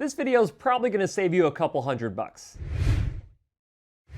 This video is probably going to save you a couple $100.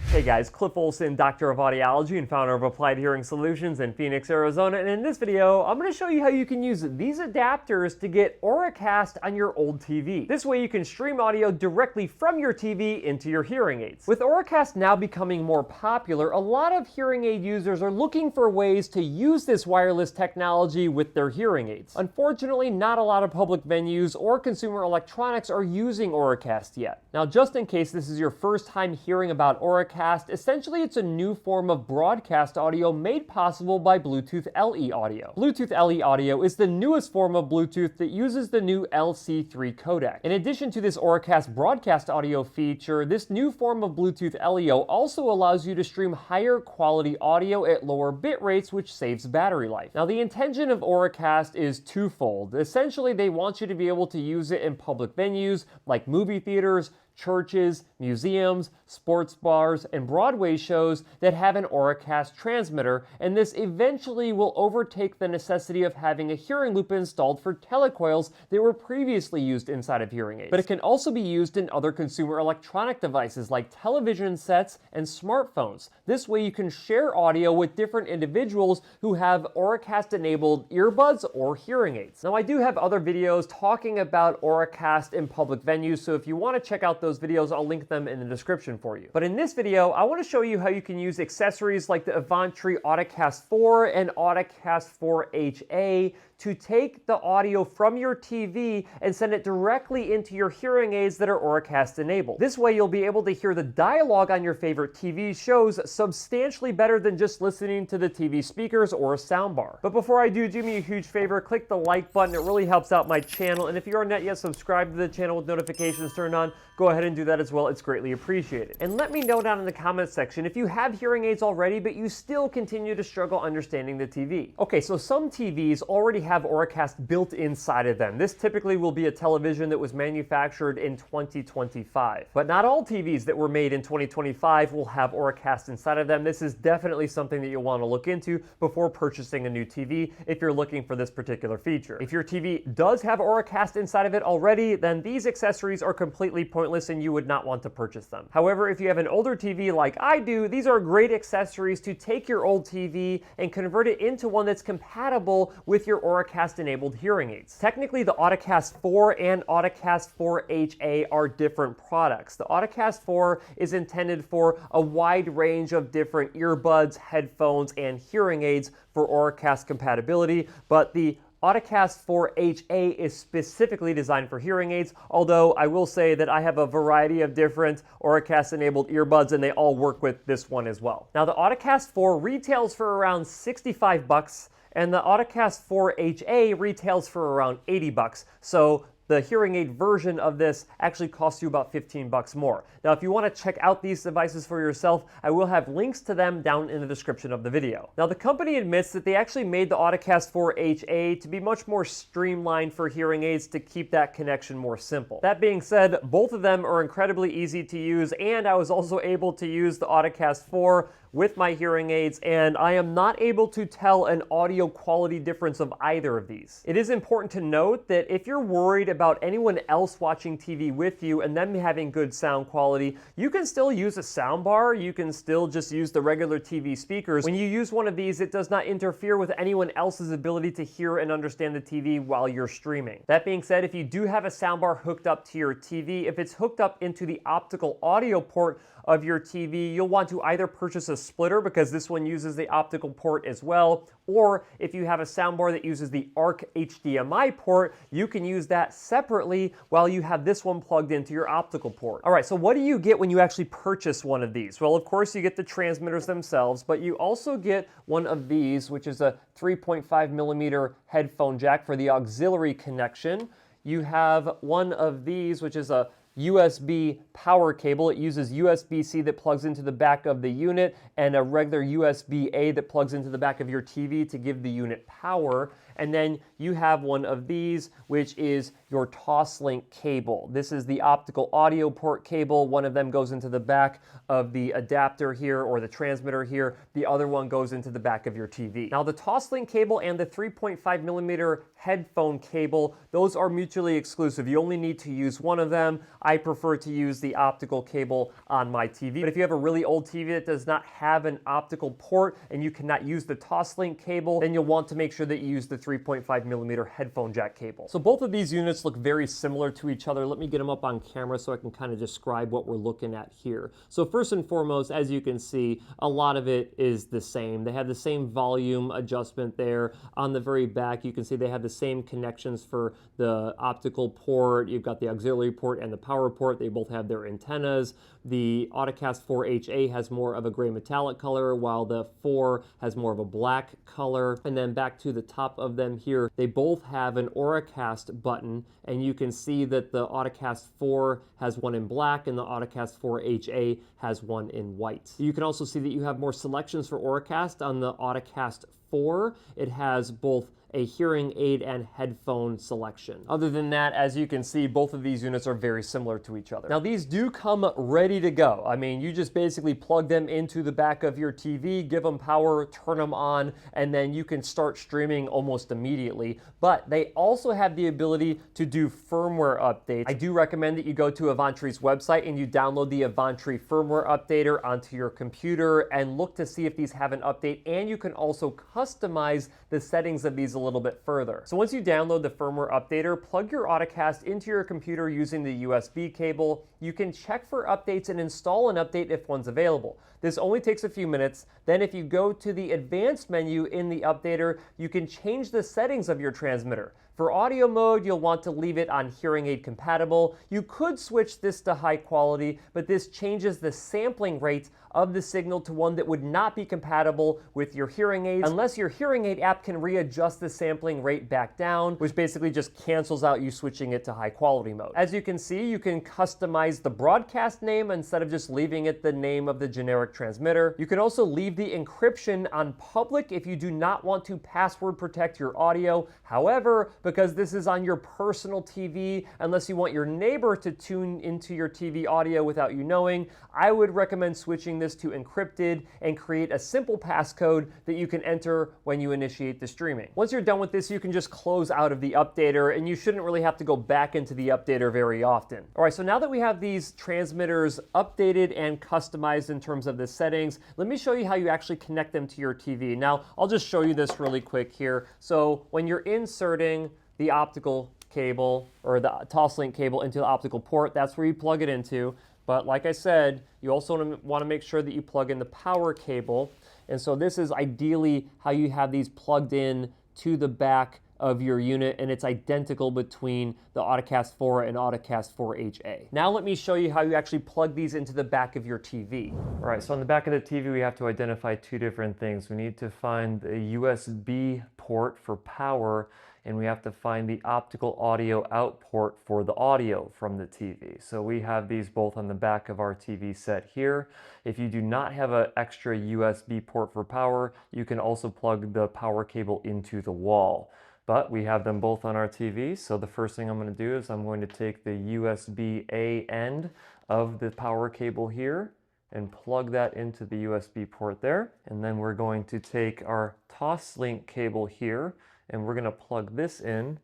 Hey guys, Cliff Olson, Doctor of Audiology and founder of Applied Hearing Solutions in Phoenix, Arizona, and in this video, I'm going to show you how you can use these adapters to get Auracast on your old TV. This way you can stream audio directly from your TV into your hearing aids. With Auracast now becoming more popular, a lot of hearing aid users are looking for ways to use this wireless technology with their hearing aids. Unfortunately, not a lot of public venues or consumer electronics are using Auracast yet. Now, just in case this is your first time hearing about Auracast, essentially it's a new form of broadcast audio made possible by Bluetooth LE audio. Bluetooth LE audio is the newest form of Bluetooth that uses the new LC3 codec. In addition to this Auracast broadcast audio feature, this new form of Bluetooth LEO also allows you to stream higher quality audio at lower bit rates, which saves battery life. Now, the intention of Auracast is twofold. Essentially, they want you to be able to use it in public venues like movie theaters, churches, museums, sports bars, and Broadway shows that have an Auracast transmitter, and this eventually will overtake the necessity of having a hearing loop installed for telecoils that were previously used inside of hearing aids. But it can also be used in other consumer electronic devices like television sets and smartphones. This way you can share audio with different individuals who have Auracast-enabled earbuds or hearing aids. Now, I do have other videos talking about Auracast in public venues, so if you want to check out those videos, I'll link them in the description for you. But in this video, I want to show you how you can use accessories like the Avantree Audikast 4 and Audikast 4HA to take the audio from your TV and send it directly into your hearing aids that are Auracast enabled. This way you'll be able to hear the dialogue on your favorite TV shows substantially better than just listening to the TV speakers or a soundbar. But before I do me a huge favor, click the like button. It really helps out my channel. And if you are not yet subscribed to the channel with notifications turned on, go ahead and do that as well. It's greatly appreciated. And let me know down in the comments section if you have hearing aids already, but you still continue to struggle understanding the TV. Okay, so some TVs already have Auracast built inside of them. This typically will be a television that was manufactured in 2025. But not all TVs that were made in 2025 will have Auracast inside of them. This is definitely something that you'll want to look into before purchasing a new TV if you're looking for this particular feature. If your TV does have Auracast inside of it already, then these accessories are completely pointless and you would not want to purchase them. However, if you have an older TV like I do, these are great accessories to take your old TV and convert it into one that's compatible with your Auracast-enabled hearing aids. Technically, the Audikast 4 and Audikast 4HA are different products. The Audikast 4 is intended for a wide range of different earbuds, headphones, and hearing aids for Auracast compatibility, but the Audikast 4HA is specifically designed for hearing aids, although I will say that I have a variety of different Auracast-enabled earbuds and they all work with this one as well. Now, the Audikast 4 retails for around $65, and the Audikast 4HA retails for around $80. So the hearing aid version of this actually costs you about $15 more. Now, if you want to check out these devices for yourself, I will have links to them down in the description of the video. Now, the company admits that they actually made the Audikast 4HA to be much more streamlined for hearing aids to keep that connection more simple. That being said, both of them are incredibly easy to use, and I was also able to use the Audikast 4 with my hearing aids, and I am not able to tell an audio quality difference of either of these. It is important to note that if you're worried about anyone else watching TV with you and them having good sound quality, you can still use a soundbar, you can still just use the regular TV speakers. When you use one of these, it does not interfere with anyone else's ability to hear and understand the TV while you're streaming. That being said, if you do have a soundbar hooked up to your TV, if it's hooked up into the optical audio port of your TV, you'll want to either purchase a splitter because this one uses the optical port as well, or if you have a soundbar that uses the ARC HDMI port, you can use that separately while you have this one plugged into your optical port. All right, so what do you get when you actually purchase one of these? Well, of course, you get the transmitters themselves, but you also get one of these, which is a 3.5 millimeter headphone jack for the auxiliary connection. You have one of these, which is a USB power cable. It uses USB-C that plugs into the back of the unit and a regular USB-A that plugs into the back of your TV to give the unit power. And then you have one of these, which is your TOSLINK cable. This is the optical audio port cable. One of them goes into the back of the adapter here, or the transmitter here. The other one goes into the back of your TV. Now the TOSLINK cable and the 3.5 millimeter headphone cable, those are mutually exclusive. You only need to use one of them. I prefer to use the optical cable on my TV. But if you have a really old TV that does not have an optical port and you cannot use the TOSLINK cable, then you'll want to make sure that you use the 3.5 millimeter headphone jack cable. So both of these units look very similar to each other. Let me get them up on camera so I can kind of describe what we're looking at here. So first and foremost, as you can see, a lot of it is the same. They have the same volume adjustment there. On the very back, you can see they have the same connections for the optical port. You've got the auxiliary port and the power port. They both have their antennas. The Audikast 4HA has more of a gray metallic color, while the 4 has more of a black color. And then back to the top of them here, they both have an Auracast button, and you can see that the Audikast 4 has one in black and the Audikast 4HA has one in white. You can also see that you have more selections for Auracast on the Audikast 4. It has both a hearing aid and headphone selection. Other than that, as you can see, both of these units are very similar to each other. Now these do come ready to go. I mean, you just basically plug them into the back of your TV, give them power, turn them on, and then you can start streaming almost immediately. But they also have the ability to do firmware updates. I do recommend that you go to Avantree's website and you download the Avantree firmware updater onto your computer and look to see if these have an update, and you can also customize the settings of these a little bit further. So once you download the firmware updater, plug your Audikast into your computer using the USB cable. You can check for updates and install an update if one's available. This only takes a few minutes. Then if you go to the advanced menu in the updater, you can change the settings of your transmitter. For audio mode, you'll want to leave it on hearing aid compatible. You could switch this to high quality, but this changes the sampling rate of the signal to one that would not be compatible with your hearing aids, unless your hearing aid app can readjust the sampling rate back down, which basically just cancels out you switching it to high quality mode. As you can see, you can customize the broadcast name instead of just leaving it the name of the generic transmitter. You can also leave the encryption on public if you do not want to password protect your audio. However, because this is on your personal TV, unless you want your neighbor to tune into your TV audio without you knowing, I would recommend switching this to encrypted and create a simple passcode that you can enter when you initiate the streaming. Once you're done with this, you can just close out of the updater, and you shouldn't really have to go back into the updater very often. All right, so now that we have these transmitters updated and customized in terms of the settings, let me show you how you actually connect them to your TV. Now, I'll just show you this really quick here. So when you're inserting the optical cable or the TOSLINK cable into the optical port, that's where you plug it into. But like I said, you also want to make sure that you plug in the power cable. And so this is ideally how you have these plugged in to the back of your unit, and it's identical between the Audikast 4 and Audikast 4HA. Now let me show you how you actually plug these into the back of your TV. All right, so on the back of the TV, we have to identify two different things. We need to find a USB port for power, and we have to find the optical audio out port for the audio from the TV. So we have these both on the back of our TV set here. If you do not have an extra USB port for power, you can also plug the power cable into the wall. But we have them both on our TV, so the first thing I'm going to do is I'm going to take the USB-A end of the power cable here and plug that into the USB port there. And then we're going to take our TOSLINK cable here, and we're going to plug this in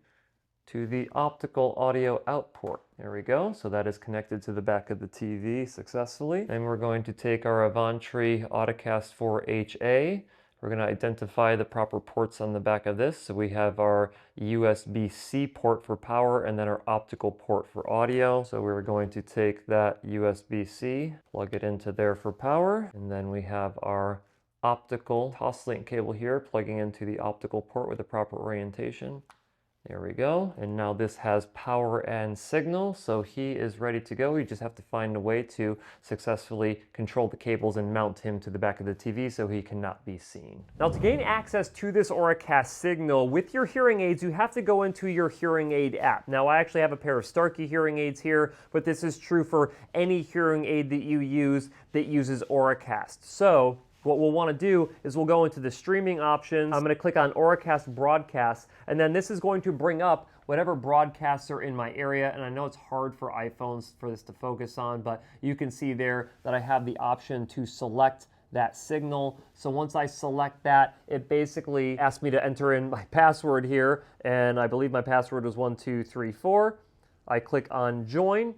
to the optical audio out port. There we go. So that is connected to the back of the TV successfully. And we're going to take our Avantree Audikast 4HA. We're going to identify the proper ports on the back of this. So we have our USB-C port for power and then our optical port for audio. So we're going to take that USB-C, plug it into there for power, and then we have our optical TOSLINK cable here plugging into the optical port with the proper orientation. There we go. And now this has power and signal, so he is ready to go. We just have to find a way to successfully control the cables and mount him to the back of the TV so he cannot be seen. Now to gain access to this Auracast signal with your hearing aids, you have to go into your hearing aid app. Now I actually have a pair of Starkey hearing aids here, but this is true for any hearing aid that you use that uses Auracast. So What we'll want to do is we'll go into the streaming options. I'm going to click on Auracast Broadcast, and then this is going to bring up whatever broadcasts are in my area. And I know it's hard for iPhones for this to focus on, but you can see there that I have the option to select that signal. So once I select that, it basically asks me to enter in my password here, and I believe my password was 1234. I click on join,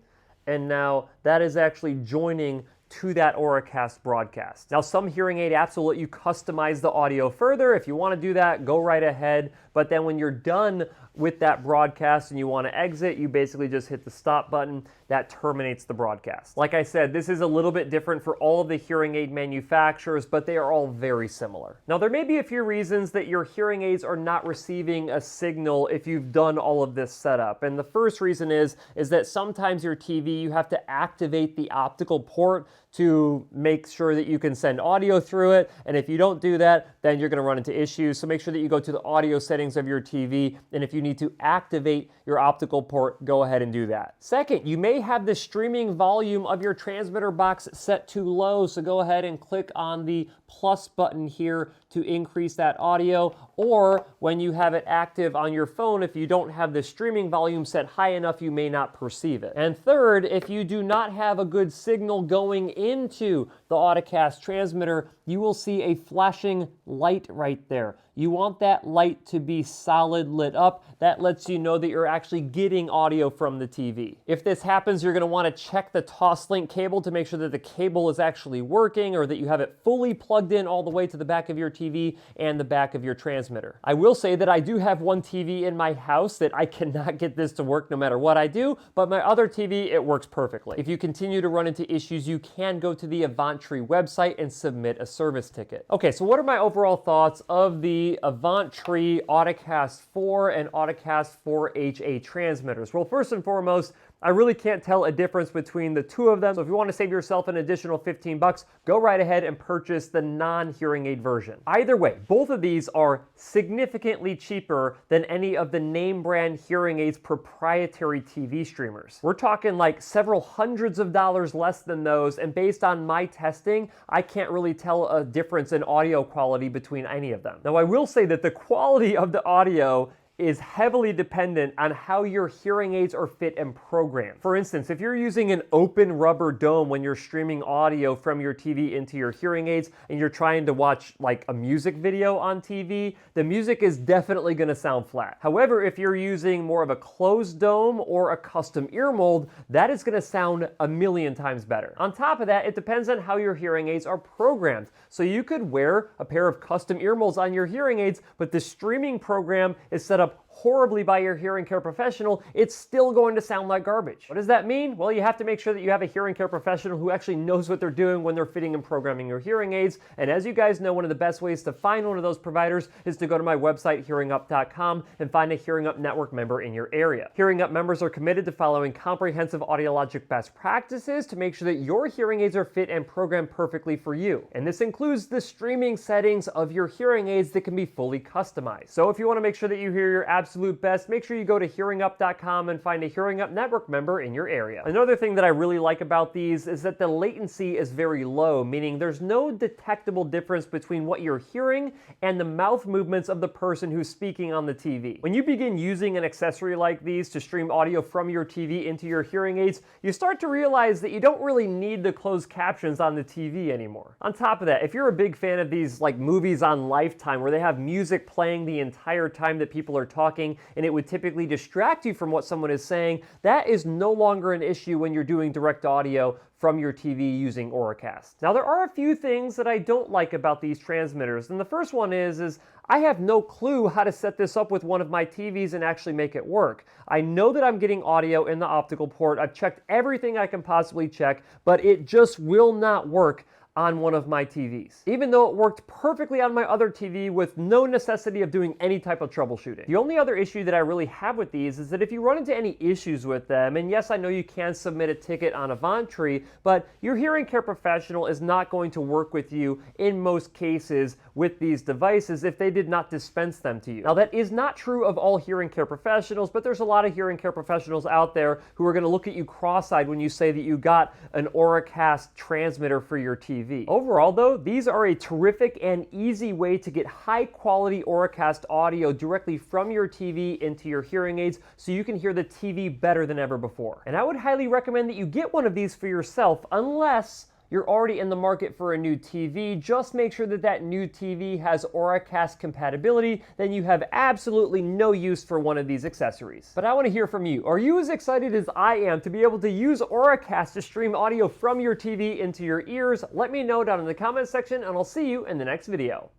and now that is actually joining to that Auracast broadcast. Now, some hearing aid apps will let you customize the audio further. If you want to do that, go right ahead. But then when you're done with that broadcast and you want to exit, you basically just hit the stop button. That terminates the broadcast. Like I said, this is a little bit different for all of the hearing aid manufacturers, but they are all very similar. Now, there may be a few reasons that your hearing aids are not receiving a signal if you've done all of this setup. And the first reason is that sometimes your TV, you have to activate the optical port to make sure that you can send audio through it. And if you don't do that, then you're going to run into issues. So make sure that you go to the audio settings of your TV. And if you need to activate your optical port, go ahead and do that. Second, you may have the streaming volume of your transmitter box set too low. So go ahead and click on the plus button here to increase that audio. Or when you have it active on your phone, if you don't have the streaming volume set high enough, you may not perceive it. And third, if you do not have a good signal going into the Audikast transmitter, you will see a flashing light right there. You want that light to be solid lit up. That lets you know that you're actually getting audio from the TV. If this happens, you're going to want to check the TOSLINK cable to make sure that the cable is actually working, or that you have it fully plugged in all the way to the back of your TV and the back of your transmitter. I will say that I do have one TV in my house that I cannot get this to work no matter what I do, but my other TV, it works perfectly. If you continue to run into issues, you can go to the Avantree website and submit a service ticket. Okay, so what are my overall thoughts of the Avantree Audikast 4 and Audikast 4HA transmitters? Well, first and foremost, I really can't tell a difference between the two of them. So if you want to save yourself an additional 15 bucks, go right ahead and purchase the non-hearing aid version. Either way, both of these are significantly cheaper than any of the name brand hearing aids proprietary TV streamers. We're talking like several hundreds of dollars less than those, and based on my testing, I can't really tell a difference in audio quality between any of them. Now, I will say that the quality of the audio is heavily dependent on how your hearing aids are fit and programmed. For instance, if you're using an open rubber dome when you're streaming audio from your TV into your hearing aids and you're trying to watch like a music video on TV, the music is definitely going to sound flat. However, if you're using more of a closed dome or a custom ear mold, that is going to sound a million times better. On top of that, it depends on how your hearing aids are programmed. So you could wear a pair of custom ear molds on your hearing aids, but the streaming program is set up horribly by your hearing care professional, it's still going to sound like garbage. What does that mean? Well, you have to make sure that you have a hearing care professional who actually knows what they're doing when they're fitting and programming your hearing aids. And as you guys know, one of the best ways to find one of those providers is to go to my website, hearingup.com, and find a Hearing Up Network member in your area. Hearing Up members are committed to following comprehensive audiologic best practices to make sure that your hearing aids are fit and programmed perfectly for you. And this includes the streaming settings of your hearing aids that can be fully customized. So if you want to make sure that you hear your absolute best, make sure you go to hearingup.com and find a Hearing Up Network member in your area. Another thing that I really like about these is that the latency is very low, meaning there's no detectable difference between what you're hearing and the mouth movements of the person who's speaking on the TV. When you begin using an accessory like these to stream audio from your TV into your hearing aids, you start to realize that you don't really need the closed captions on the TV anymore. On top of that, if you're a big fan of these like movies on Lifetime where they have music playing the entire time that people are talking and it would typically distract you from what someone is saying, that is no longer an issue when you're doing direct audio from your TV using Auracast. Now, there are a few things that I don't like about these transmitters, and the first one is I have no clue how to set this up with one of my TVs and actually make it work. I know that I'm getting audio in the optical port. I've checked everything I can possibly check, but it just will not work on one of my TVs, even though it worked perfectly on my other TV with no necessity of doing any type of troubleshooting. The only other issue that I really have with these is that if you run into any issues with them, and yes, I know you can submit a ticket on Avantree, but your hearing care professional is not going to work with you in most cases with these devices if they did not dispense them to you. Now, that is not true of all hearing care professionals, but there's a lot of hearing care professionals out there who are going to look at you cross-eyed when you say that you got an Auracast transmitter for your TV. TV. Overall though, these are a terrific and easy way to get high quality Auracast audio directly from your TV into your hearing aids so you can hear the TV better than ever before. And I would highly recommend that you get one of these for yourself unless you're already in the market for a new TV. Just make sure that that new TV has Auracast compatibility, then you have absolutely no use for one of these accessories. But I want to hear from you. Are you as excited as I am to be able to use Auracast to stream audio from your TV into your ears? Let me know down in the comments section, and I'll see you in the next video.